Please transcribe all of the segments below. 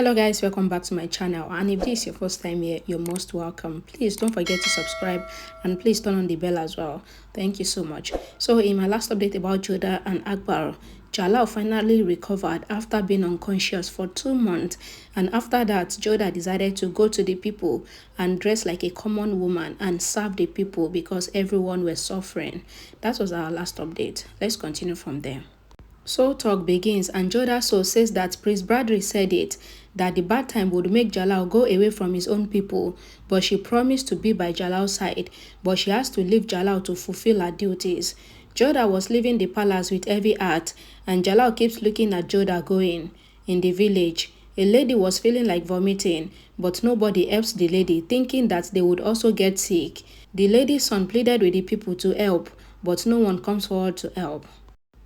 Hello guys, welcome back to my channel, and if this is your first time here, you're most welcome. Please don't forget to subscribe and please turn on the bell as well. Thank you so much. So in my last update about Jodha and AKBAR, Jalal finally recovered after being unconscious for 2 months, and after that Jodha decided to go to the people and dress like a common woman and serve the people because everyone was suffering. That was our last update. Let's continue from there. So talk begins, and Jodha says that Prince Bradley said it, that the bad time would make Jalal go away from his own people, but she promised to be by Jalal's side, but she has to leave Jalal to fulfill her duties. Jodha was leaving the palace with heavy heart, and Jalal keeps looking at Jodha going. In the village, a lady was feeling like vomiting, but nobody helps the lady, thinking that they would also get sick. The lady's son pleaded with the people to help, but no one comes forward to help.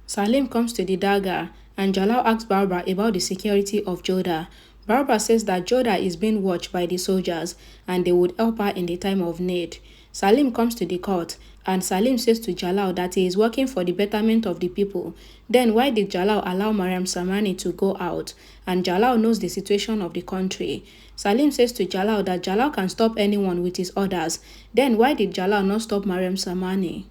Salim comes to the dagger, and Jalal asks Barbara about the security of Jodha. Barbara says that Jodha is being watched by the soldiers and they would help her in the time of need. Salim comes to the court, and Salim says to Jalal that he is working for the betterment of the people. Then why did Jalal allow Mariam Samani to go out? And Jalal knows the situation of the country. Salim says to Jalal that Jalal can stop anyone with his orders. Then why did Jalal not stop Mariam Samani?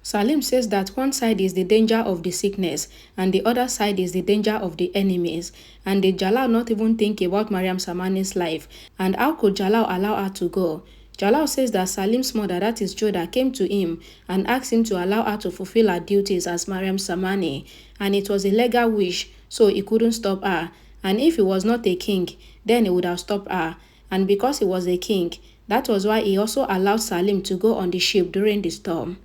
Salim says that one side is the danger of the sickness and the other side is the danger of the enemies. And did Jalal not even think about Mariam Samani's life? And how could Jalal allow her to go? Jalal says that Salim's mother, that is Jodha, came to him and asked him to allow her to fulfill her duties as Mariam Samani. And it was a legal wish, so he couldn't stop her. And if he was not a king, then he would have stopped her. And because he was a king, that was why he also allowed Salim to go on the ship during the storm.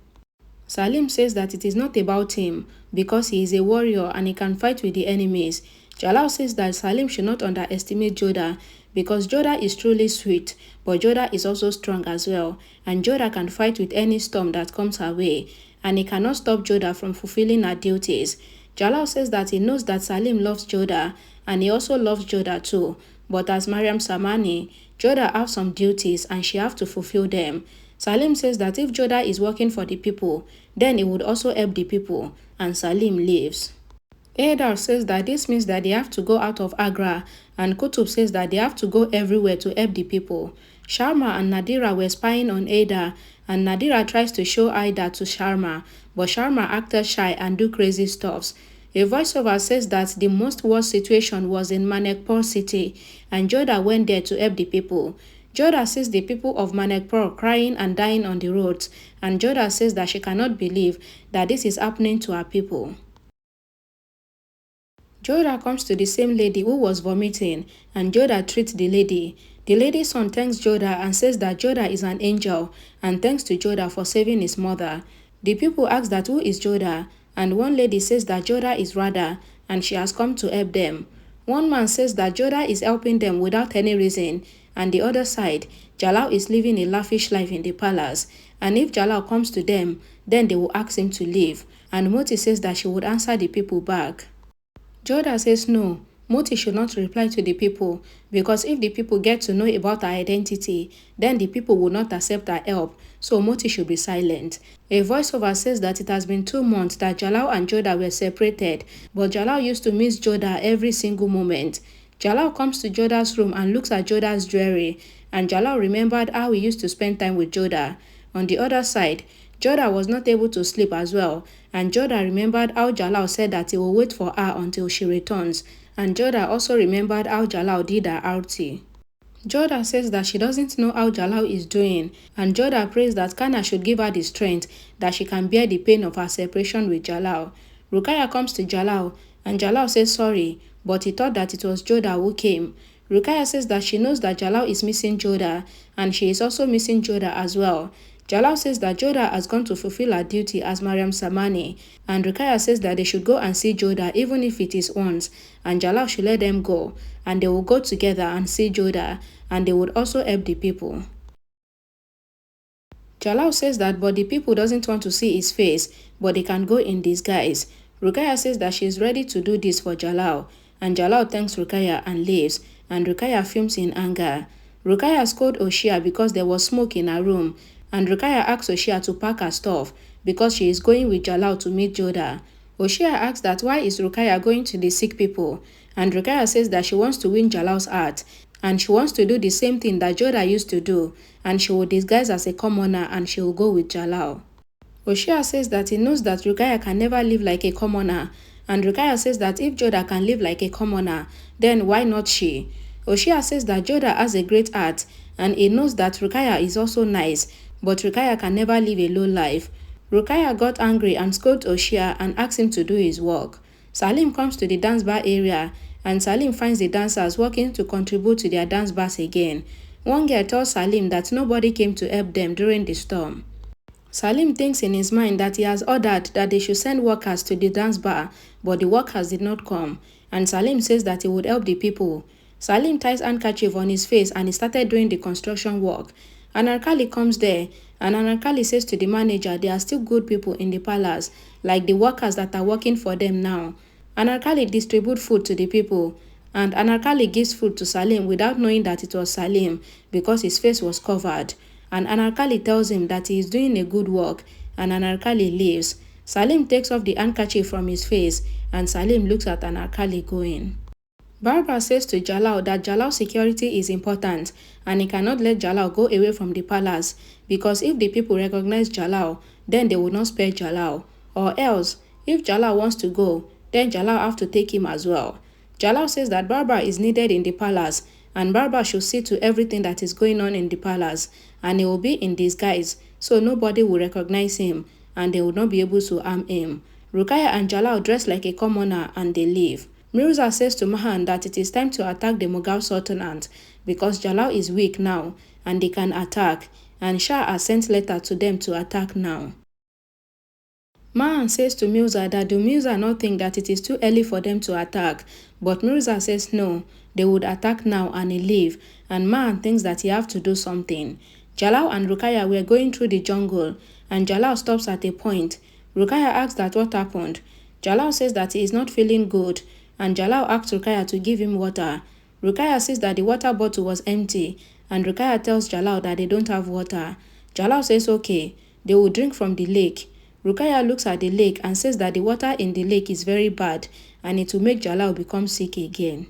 Salim says that it is not about him because he is a warrior and he can fight with the enemies. Jalal says that Salim should not underestimate Jodha because Jodha is truly sweet, but Jodha is also strong as well, and Jodha can fight with any storm that comes her way, and he cannot stop Jodha from fulfilling her duties. Jalal says that he knows that Salim loves Jodha and he also loves Jodha too, but as Mariam Samani, Jodha has some duties and she has to fulfill them. Salim says that if Jodha is working for the people, then he would also help the people, and Salim leaves. Haidar says that this means that they have to go out of Agra, and Kutub says that they have to go everywhere to help the people. Sharma and Nadira were spying on Haidar, and Nadira tries to show Haidar to Sharma, but Sharma acted shy and do crazy stuffs. A voiceover says that the most worst situation was in Manekpur city, and Jodha went there to help the people. Jodha sees the people of Manekpur crying and dying on the roads, and Jodha says that she cannot believe that this is happening to her people. Jodha comes to the same lady who was vomiting, and Jodha treats the lady. The lady's son thanks Jodha and says that Jodha is an angel, and thanks to Jodha for saving his mother. The people ask that who is Jodha, and one lady says that Jodha is Radha, and she has come to help them. One man says that Jodha is helping them without any reason, and the other side, Jalal is living a lavish life in the palace, and if Jalal comes to them, then they will ask him to leave, and Moti says that she would answer the people back. Jodha says no, Moti should not reply to the people, because if the people get to know about her identity, then the people will not accept her help, so Moti should be silent. A voiceover says that it has been 2 months that Jalal and Jodha were separated, but Jalal used to miss Jodha every single moment. Jalal comes to Jodha's room and looks at Jodha's jewelry, and Jalal remembered how he used to spend time with Jodha. On the other side, Jodha was not able to sleep as well, and Jodha remembered how Jalal said that he will wait for her until she returns, and Jodha also remembered how Jalal did her arti. Jodha says that she doesn't know how Jalal is doing, and Jodha prays that Kana should give her the strength that she can bear the pain of her separation with Jalal. Rukkaiya comes to Jalal, and Jalal says sorry, but he thought that it was Jodha who came. Rukkaiya says that she knows that Jalal is missing Jodha, and she is also missing Jodha as well. Jalal says that Jodha has gone to fulfill her duty as Mariam Samani, and Rukkaiya says that they should go and see Jodha even if it is once, and Jalal should let them go, and they will go together and see Jodha, and they would also help the people. Jalal says that but the people doesn't want to see his face, but they can go in disguise. Rukkaiya says that she is ready to do this for Jalal, and Jalal thanks Rukkaiya and leaves, and Rukkaiya fumes in anger. Rukkaiya scolded Oshia because there was smoke in her room, and Rukkaiya asks Oshia to pack her stuff because she is going with Jalal to meet Jodha. Oshia asks that why is Rukkaiya going to the sick people, And Rukkaiya says that she wants to win Jalal's heart, and she wants to do the same thing that Jodha used to do, and she will disguise as a commoner and she will go with Jalal. Oshia says that he knows that Rukkaiya can never live like a commoner, and Rukkaiya says that if Jodha can live like a commoner, then why not she? Oshia says that Jodha has a great heart, and he knows that Rukkaiya is also nice, but Rukkaiya can never live a low life. Rukkaiya got angry and scolded Oshia and asked him to do his work. Salim comes to the dance bar area, and Salim finds the dancers working to contribute to their dance bars again. One girl tells Salim that nobody came to help them during the storm. Salim thinks in his mind that he has ordered that they should send workers to the dance bar, but the workers did not come, and Salim says that he would help the people. Salim ties handkerchief on his face and he started doing the construction work. Anarkali comes there, and Anarkali says to the manager there are still good people in the palace, like the workers that are working for them now. Anarkali distributes food to the people, and Anarkali gives food to Salim without knowing that it was Salim because his face was covered. And Anarkali tells him that he is doing a good work, and Anarkali leaves. Salim takes off the handkerchief from his face, and Salim looks at Anarkali going. Barbara says to Jalal that Jalal's security is important, and he cannot let Jalal go away from the palace, because if the people recognize Jalal, then they will not spare Jalal. Or else, if Jalal wants to go, then Jalal have to take him as well. Jalal says that Barbara is needed in the palace, and Barbara should see to everything that is going on in the palace, and he will be in disguise, so nobody will recognize him, and they will not be able to harm him. Rukkaiya and Jalal dress like a commoner and they leave. Mirza says to Mahan that it is time to attack the Mughal Sultanate because Jalal is weak now and they can attack, and Shah has sent letter to them to attack now. Mahan says to Mirza that do Mirza not think that it is too early for them to attack, but Mirza says no, they would attack now and he leave, and Mahan thinks that he have to do something. Jalal and Rukkaiya were going through the jungle, and Jalal stops at a point. Rukkaiya asks that what happened. Jalal says that he is not feeling good, and Jalal asks Rukkaiya to give him water. Rukkaiya says that the water bottle was empty, and Rukkaiya tells Jalal that they don't have water. Jalal says okay, they will drink from the lake. Rukkaiya looks at the lake and says that the water in the lake is very bad, and it will make Jalal become sick again.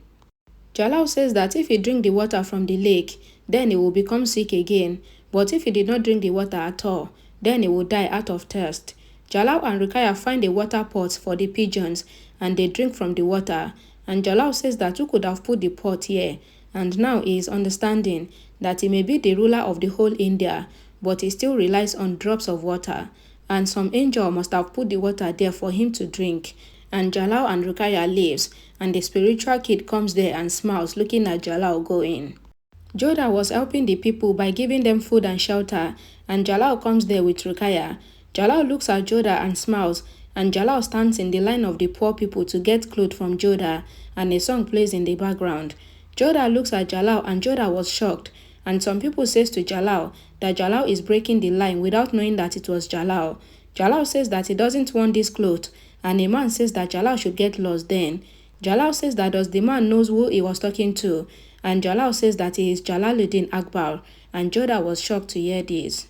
Jalal says that if he drink the water from the lake, then he will become sick again, but if he did not drink the water at all, then he will die out of thirst. Jalal and Rukkaiya find a water pot for the pigeons, and they drink from the water, and Jalal says that who could have put the pot here, and now he is understanding that he may be the ruler of the whole India, but he still relies on drops of water, and some angel must have put the water there for him to drink. And Jalal and Rukkaiya leaves, and the spiritual kid comes there and smiles looking at Jalal going. Jodha was helping the people by giving them food and shelter, and Jalal comes there with Rukkaiya. Jalal looks at Jodha and smiles, and Jalal stands in the line of the poor people to get clothes from Jodha, and a song plays in the background. Jodha looks at Jalal, and Jodha was shocked, and some people says to Jalal that Jalal is breaking the line without knowing that it was Jalal. Jalal says that he doesn't want this cloth, and a man says that Jalal should get lost then. Jalal says that does the man knows who he was talking to, and Jalal says that he is Jalaluddin Akbar, and Jodha was shocked to hear this.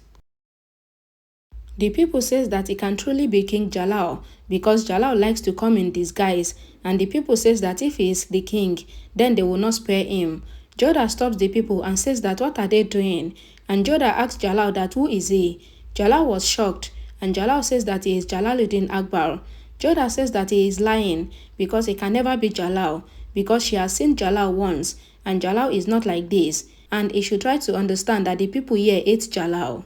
The people says that he can truly be King Jalal because Jalal likes to come in disguise, and the people says that if he is the king, then they will not spare him. Jodha stops the people and says that what are they doing, and Jodha asks Jalal that who is he. Jalal was shocked, and Jalal says that he is Jalaluddin Akbar. Jodha says that he is lying because he can never be Jalal, because she has seen Jalal once, and Jalal is not like this, and he should try to understand that the people here hate Jalal.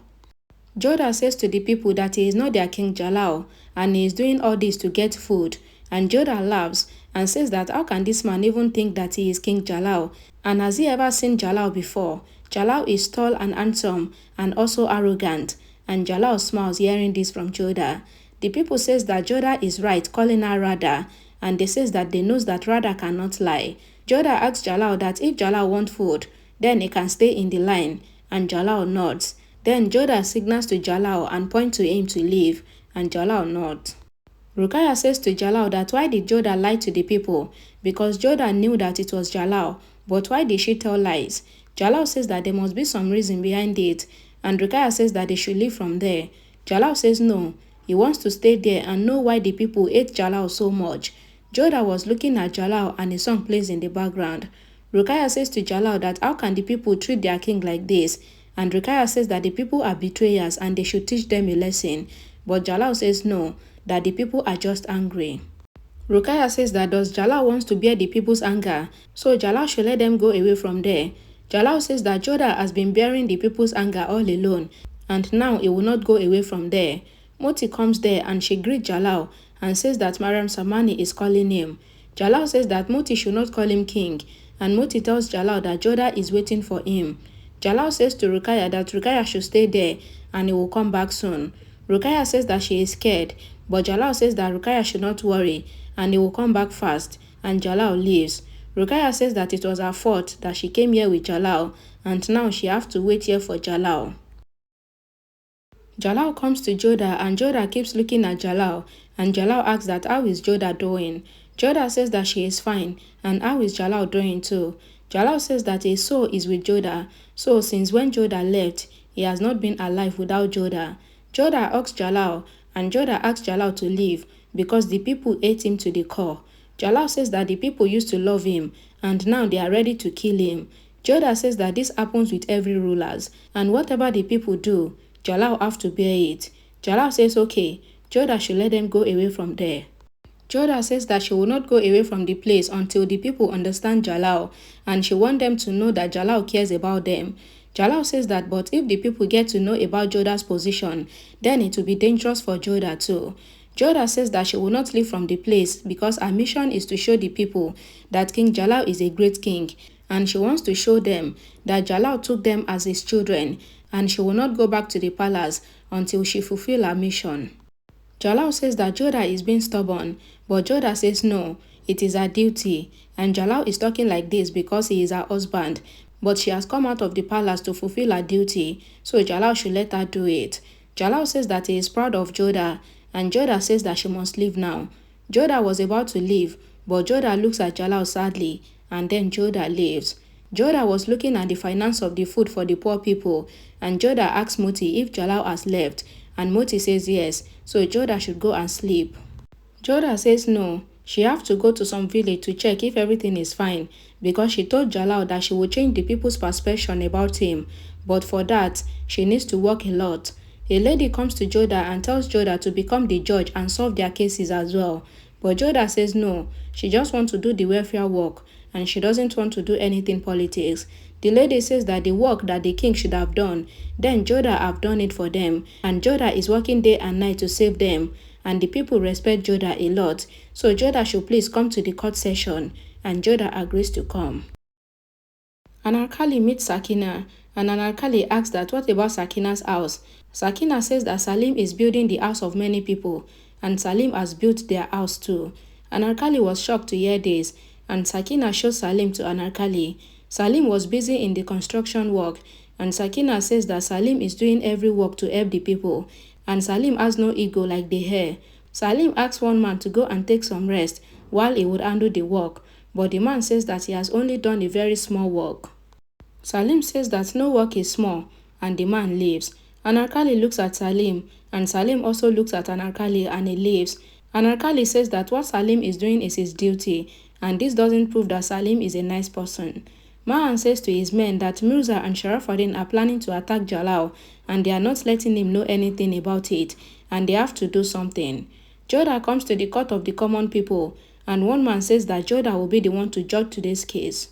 Jodha says to the people that he is not their King Jalal, and he is doing all this to get food, and Jodha laughs and says that how can this man even think that he is King Jalal, and has he ever seen Jalal before? Jalal is tall and handsome and also arrogant, and Jalal smiles hearing this from Jodha. The people says that Jodha is right calling her Radha, and they says that they knows that Radha cannot lie. Jodha asks Jalal that if Jalal want food, then he can stay in the line, and Jalal nods. Then Jodha signals to Jalal and points to him to leave, and Jalal nods. Rukkaiya says to Jalal that why did Jodha lie to the people, because Jodha knew that it was Jalal, but why did she tell lies? Jalal says that there must be some reason behind it, and Rukkaiya says that they should leave from there. Jalal says no, he wants to stay there and know why the people hate Jalal so much. Jodha was looking at Jalal and a song plays in the background. Rukkaiya says to Jalal that how can the people treat their king like this? And Rukkaiya says that the people are betrayers and they should teach them a lesson. But Jalal says no, that the people are just angry. Rukkaiya says that does Jalal wants to bear the people's anger, so Jalal should let them go away from there. Jalal says that Jodha has been bearing the people's anger all alone, and now he will not go away from there. Moti comes there and she greets Jalal and says that Mariam Samani is calling him. Jalal says that Moti should not call him king, and Moti tells Jalal that Jodha is waiting for him. Jalal says to Rukkaiya that Rukkaiya should stay there and he will come back soon. Rukkaiya says that she is scared, but Jalal says that Rukkaiya should not worry and he will come back fast, and Jalal leaves. Rukkaiya says that it was her fault that she came here with Jalal, and now she have to wait here for Jalal. Jalal comes to Jodha and Jodha keeps looking at Jalal, and Jalal asks that how is Jodha doing. Jodha says that she is fine, and how is Jalal doing too. Jalal says that his soul is with Jodha, so since when Jodha left, he has not been alive without Jodha. Jodha asks Jalal, and Jodha asks Jalal to leave because the people hate him to the core. Jalal says that the people used to love him, and now they are ready to kill him. Jodha says that this happens with every rulers, and whatever the people do, Jalal have to bear it. Jalal says okay, Jodha should let them go away from there. Jodha says that she will not go away from the place until the people understand Jalal, and she wants them to know that Jalal cares about them. Jalal says that but if the people get to know about Jodha's position, then it will be dangerous for Jodha too. Jodha says that she will not leave from the place because her mission is to show the people that King Jalal is a great king, and she wants to show them that Jalal took them as his children, and she will not go back to the palace until she fulfills her mission. Jalal says that Jodha is being stubborn, but Jodha says no, it is her duty, and Jalal is talking like this because he is her husband, but she has come out of the palace to fulfill her duty, so Jalal should let her do it. Jalal says that he is proud of Jodha, and Jodha says that she must leave now. Jodha was about to leave, but Jodha looks at Jalal sadly, and then Jodha leaves. Jodha was looking at the finance of the food for the poor people, and Jodha asks Moti if Jalal has left, and Moti says yes, so Jodha should go and sleep. Jodha says no, she have to go to some village to check if everything is fine, because she told Jalal that she will change the people's perception about him, but for that, she needs to work a lot. A lady comes to Jodha and tells Jodha to become the judge and solve their cases as well, but Jodha says no, she just wants to do the welfare work, and she doesn't want to do anything politics. The lady says that the work that the king should have done, then Jodha have done it for them, and Jodha is working day and night to save them, and the people respect Jodha a lot, so Jodha should please come to the court session, and Jodha agrees to come. Anarkali meets Sakina, and Anarkali asks that what about Sakina's house. Sakina says that Salim is building the house of many people, and Salim has built their house too. Anarkali was shocked to hear this, and Sakina shows Salim to Anarkali. Salim was busy in the construction work, and Sakina says that Salim is doing every work to help the people, and Salim has no ego like the hair. Salim asks one man to go and take some rest while he would handle the work, but the man says that he has only done a very small work. Salim says that no work is small, and the man leaves. Anarkali looks at Salim, and Salim also looks at Anarkali and he leaves. Anarkali says that what Salim is doing is his duty, and this doesn't prove that Salim is a nice person. Mahan says to his men that Mirza and Sharafuddin are planning to attack Jalal, and they are not letting him know anything about it, and they have to do something. Jodha comes to the court of the common people, and one man says that Jodha will be the one to judge today's case.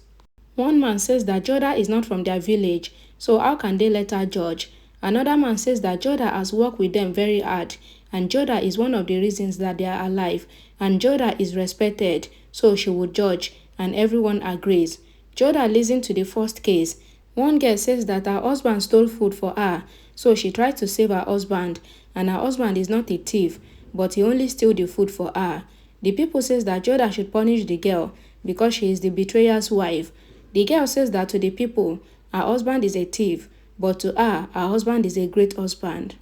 One man says that Jodha is not from their village, so how can they let her judge? Another man says that Jodha has worked with them very hard, and Jodha is one of the reasons that they are alive, and Jodha is respected, so she will judge, and everyone agrees. Jodha listens to the first case. One girl says that her husband stole food for her, so she tries to save her husband, and her husband is not a thief, but he only steals the food for her. The people says that Jodha should punish the girl because she is the betrayer's wife. The girl says that to the people, her husband is a thief, but to her husband is a great husband.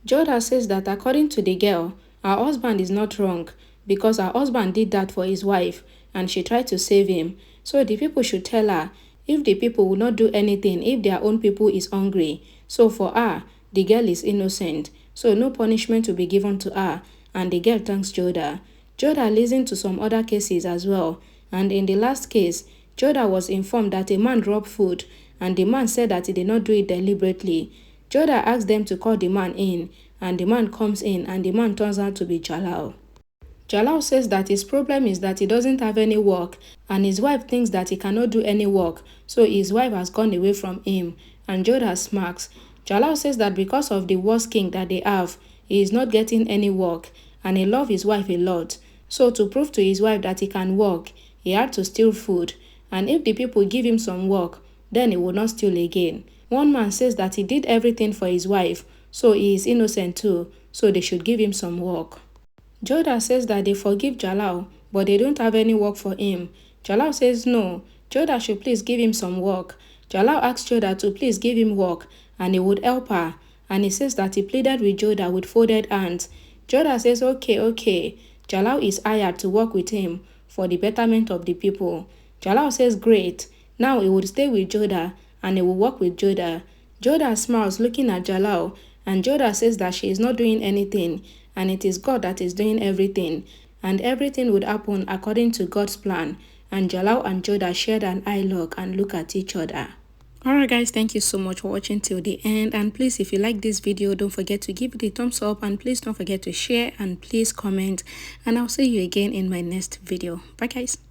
Jodha says that according to the girl, her husband is not wrong because her husband did that for his wife and she tried to save him. So the people should tell her if the people will not do anything if their own people is hungry. So for her, the girl is innocent, so no punishment will be given to her, and the girl thanks Jodha. Jodha listened to some other cases as well, and in the last case, Jodha was informed that a man dropped food, and the man said that he did not do it deliberately. Jodha asked them to call the man in, and the man comes in, and the man turns out to be Jalal. Jalal says that his problem is that he doesn't have any work, and his wife thinks that he cannot do any work, so his wife has gone away from him, and Jodha smacks. Jalal says that because of the worst king that they have, he is not getting any work, and he loves his wife a lot. So to prove to his wife that he can work, he had to steal food, and if the people give him some work, then he will not steal again. One man says that he did everything for his wife, so he is innocent too, so they should give him some work. Jodha says that they forgive Jalal, but they don't have any work for him. Jalal says no, Jodha should please give him some work. Jalal asks Jodha to please give him work, and he would help her, and he says that he pleaded with Jodha with folded hands. Jodha says okay. Jalal is hired to work with him for the betterment of the people. Jalal says great, now he would stay with Jodha, and he will work with Jodha. Jodha smiles looking at Jalal, and Jodha says that she is not doing anything, and it is God that is doing everything, and everything would happen according to God's plan. And Jalal and Jodha shared an eye lock and look at each other. Alright guys, thank you so much for watching till the end, and please, if you like this video, don't forget to give it a thumbs up, and please don't forget to share, and please comment, and I'll see you again in my next video. Bye guys.